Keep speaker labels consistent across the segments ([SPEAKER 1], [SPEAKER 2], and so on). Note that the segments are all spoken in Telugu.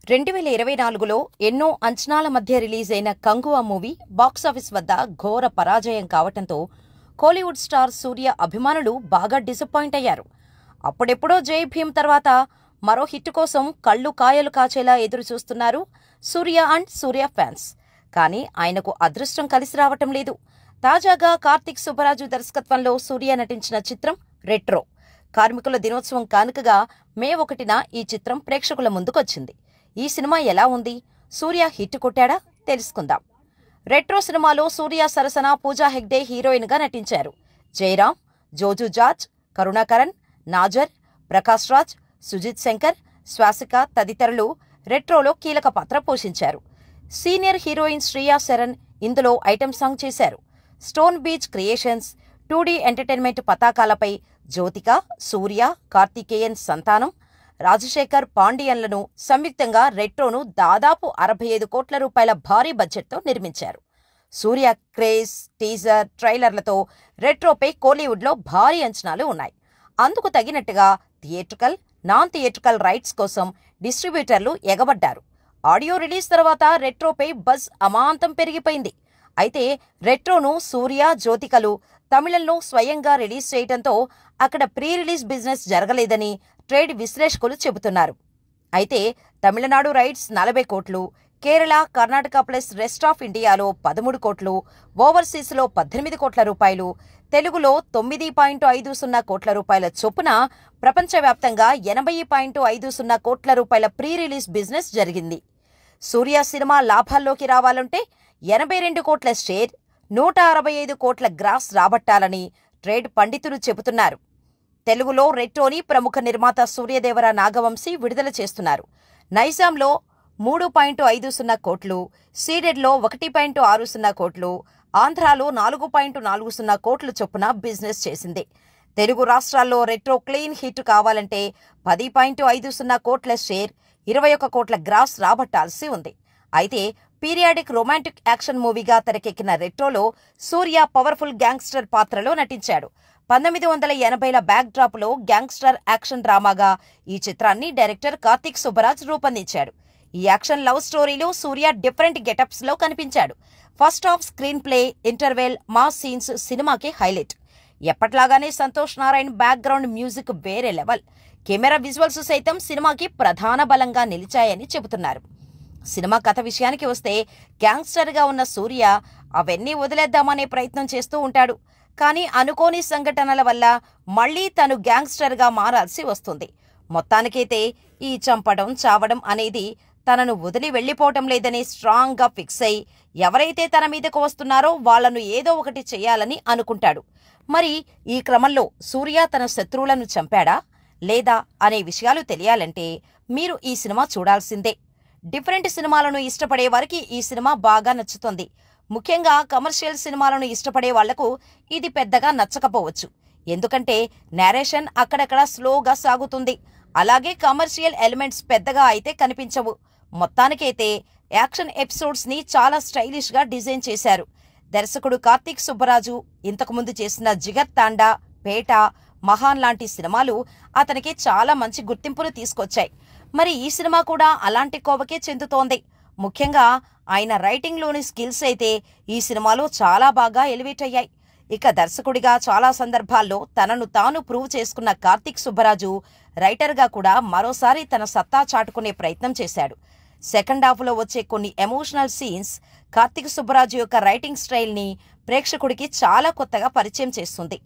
[SPEAKER 1] 2024లో ఎన్నో అంచనాల మధ్య రిలీజ్ అయిన కంగువా మూవీ బాక్సాఫీస్ వద్ద ఘోర పరాజయం కావటంతో కోలీవుడ్ స్టార్ సూర్య అభిమానులు బాగా డిసప్పాయింట్ అయ్యారు. అప్పుడెప్పుడో జై భీమ్ తర్వాత మరో హిట్ కోసం కళ్ళు కాయలు కాచేలా ఎదురు చూస్తున్నారు సూర్య అండ్ సూర్య ఫ్యాన్స్. కానీ ఆయనకు అదృష్టం కలిసి రావటం లేదు. తాజాగా కార్తీక్ సుబ్బరాజు దర్శకత్వంలో సూర్య నటించిన చిత్రం రెట్రో. కార్మికుల దినోత్సవం కానుకగా మే 1న ఈ చిత్రం ప్రేక్షకుల ముందుకొచ్చింది. ఈ సినిమా ఎలా ఉంది? సూర్య హిట్ కొట్టాడా? తెలుసుకుందాం. రెట్రో సినిమాలో సూర్య సరసన పూజా హెగ్డే హీరోయిన్ గా నటించారు. జయరాం, జోజు జార్జ్, కరుణాకరణ్, నాజర్, ప్రకాష్ రాజ్, సుజిత్ శంకర్, శ్వాసిక తదితరులు రెట్రోలో కీలక పాత్ర పోషించారు. సీనియర్ హీరోయిన్ శ్రియా శరణ్ ఇందులో ఐటెం సాంగ్ చేశారు. Stone Bench Creations, 2D entertainment పతాకాలపై జ్యోతిక, సూర్య, కార్తికేయన్ సంతానం, రాజశేఖర్ పాండియన్లను సంయుక్తంగా రెట్రోను దాదాపు 65 కోట్ల రూపాయల భారీ బడ్జెట్తో నిర్మించారు. సూర్య క్రేజ్, టీజర్, ట్రైలర్లతో రెట్రోపై కోలీవుడ్లో భారీ అంచనాలు ఉన్నాయి. అందుకు తగినట్టుగా థియేట్రికల్, నాన్ థియేట్రికల్ రైట్స్ కోసం డిస్ట్రిబ్యూటర్లు ఎగబడ్డారు. ఆడియో రిలీజ్ తర్వాత రెట్రోపై బజ్ అమాంతం పెరిగిపోయింది. అయితే రెట్రోను సూర్య, జ్యోతికలు తమిళంలో స్వయంగా రిలీజ్ చేయడంతో అక్కడ ప్రీ రిలీజ్ బిజినెస్ జరగలేదని ట్రేడ్ విశ్లేషకులు చెబుతున్నారు. అయితే తమిళనాడు రైట్స్ 40 కోట్లు, Kerala, Karnataka plus rest of ఇండియాలో 13 కోట్లు, ఓవర్సీస్లో 18 కోట్ల రూపాయలు, తెలుగులో 9.50 కోట్ల రూపాయల చొప్పున ప్రపంచవ్యాప్తంగా 80.50 కోట్ల రూపాయల ప్రీ రిలీజ్ బిజినెస్ జరిగింది. సూర్య సినిమా లాభాల్లోకి రావాలంటే 82 కోట్ల షేర్, 165 కోట్ల గ్రాస్ రాబట్టాలని ట్రేడ్ పండితులు చెబుతున్నారు. తెలుగులో రెట్రోని ప్రముఖ నిర్మాత సూర్యదేవర నాగవంశీ విడుదల చేస్తున్నారు. నైజాంలో 3.50 కోట్లు, సీడెడ్లో 1.60 కోట్లు, ఆంధ్రాలో 4.40 కోట్ల చొప్పున బిజినెస్ చేసింది. తెలుగు రాష్ట్రాల్లో రెట్రో క్లీన్ హిట్ కావాలంటే 10.50 కోట్ల షేర్, 21 కోట్ల గ్రాస్ రాబట్టాల్సి ఉంది. అయితే పీరియాడిక్ రొమాంటిక్ యాక్షన్ మూవీగా తెరకెక్కిన రెట్రోలో సూర్య పవర్ఫుల్ గ్యాంగ్స్టర్ పాత్రలో నటించాడు. 1980ల బ్యాక్ డ్రాప్ లో గ్యాంగ్స్టర్ యాక్షన్ డ్రామాగా ఈ చిత్రాన్ని డైరెక్టర్ కార్తీక్ సుబ్బరాజ్ రూపొందించాడు. ఈ యాక్షన్ లవ్ స్టోరీలో సూర్య డిఫరెంట్ గెటప్స్ లో కనిపించాడు. First half screenplay, interval, mass scenes సినిమాకి హైలైట్. ఎప్పట్లాగానే సంతోష్ నారాయణ్ బ్యాక్గ్రౌండ్ మ్యూజిక్ వేరే లెవెల్. కెమెరా విజువల్స్ సైతం సినిమాకి ప్రధాన బలంగా నిలిచాయని చెబుతున్నారు. సినిమా కథ విషయానికి వస్తే గ్యాంగ్స్టర్గా ఉన్న సూర్య అవన్నీ వదిలేద్దామనే ప్రయత్నం చేస్తూ ఉంటాడు. కానీ అనుకోని సంఘటనల వల్ల మళ్లీ తను గ్యాంగ్స్టర్గా మారాల్సి వస్తుంది. మొత్తానికైతే ఈ చంపడం, చావడం అనేది తనను వదిలి వెళ్లిపోవటం లేదని స్ట్రాంగ్గా ఫిక్స్ అయి ఎవరైతే తన మీదకు వస్తున్నారో వాళ్లను ఏదో ఒకటి చెయ్యాలని అనుకుంటాడు. మరి ఈ క్రమంలో సూర్య తన శత్రువులను చంపాడా లేదా అనే విషయాలు తెలియాలంటే మీరు ఈ సినిమా చూడాల్సిందే. డిఫరెంట్ సినిమాలను ఇష్టపడే వారికి ఈ సినిమా బాగా నచ్చుతుంది. ముఖ్యంగా కమర్షియల్ సినిమాలను ఇష్టపడే వాళ్లకు ఇది పెద్దగా నచ్చకపోవచ్చు. ఎందుకంటే నేరేషన్ అక్కడక్కడ స్లోగా సాగుతుంది. అలాగే కమర్షియల్ ఎలిమెంట్స్ పెద్దగా అయితే కనిపించవు. మొత్తానికైతే యాక్షన్ ఎపిసోడ్స్ ని చాలా స్టైలిష్ గా డిజైన్ చేశారు. దర్శకుడు కార్తీక్ సుబ్బరాజు ఇంతకుముందు చేసిన జిగర్ తాండా, పేట, మహాన్ లాంటి సినిమాలు అతనికి చాలా మంచి గుర్తింపును తీసుకొచ్చాయి. మరి ఈ సినిమా కూడా అలాంటి కోవకే చెందుతోంది. ముఖ్యంగా ఆయన రైటింగ్లోని స్కిల్స్ అయితే ఈ సినిమాలో చాలా బాగా ఎలివేట్ అయ్యాయి. ఇక దర్శకుడిగా చాలా సందర్భాల్లో తనను తాను ప్రూవ్ చేసుకున్న కార్తీక్ సుబ్బరాజు రైటర్గా కూడా మరోసారి తన సత్తా చాటుకునే ప్రయత్నం చేశాడు. సెకండ్ హాఫ్లో వచ్చే కొన్ని ఎమోషనల్ సీన్స్ కార్తీక్ సుబ్బరాజు యొక్క రైటింగ్ స్టైల్ని ప్రేక్షకుడికి చాలా కొత్తగా పరిచయం చేస్తుంది.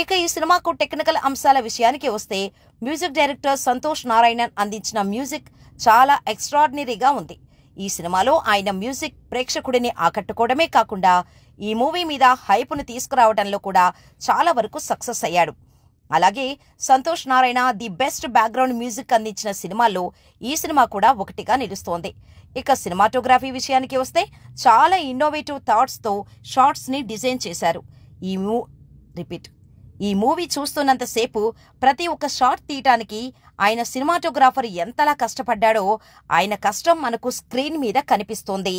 [SPEAKER 1] ఇక ఈ సినిమాకు టెక్నికల్ అంశాల విషయానికి వస్తే మ్యూజిక్ డైరెక్టర్ సంతోష్ నారాయణన్ అందించిన మ్యూజిక్ చాలా ఎక్స్ట్రాడినరీగా ఉంది. ఈ సినిమాలో ఆయన మ్యూజిక్ ప్రేక్షకుడిని ఆకట్టుకోవడమే కాకుండా ఈ మూవీ మీద హైప్ను తీసుకురావడంలో కూడా చాలా వరకు సక్సెస్ అయ్యాడు. అలాగే Santosh Narayana the best background music అందించిన సినిమాల్లో ఈ సినిమా కూడా ఒకటిగా నిలుస్తోంది. ఇక సినిమాటోగ్రఫీ విషయానికి వస్తే చాలా ఇన్నోవేటివ్ థాట్స్తో షార్ట్స్ని డిజైన్ చేశారు. ఈ మూవీ చూస్తున్నంతసేపు ప్రతి ఒక్క షాట్ తీయటానికి ఆయన సినిమాటోగ్రాఫర్ ఎంతలా కష్టపడ్డాడో ఆయన కష్టం మనకు స్క్రీన్ మీద కనిపిస్తోంది.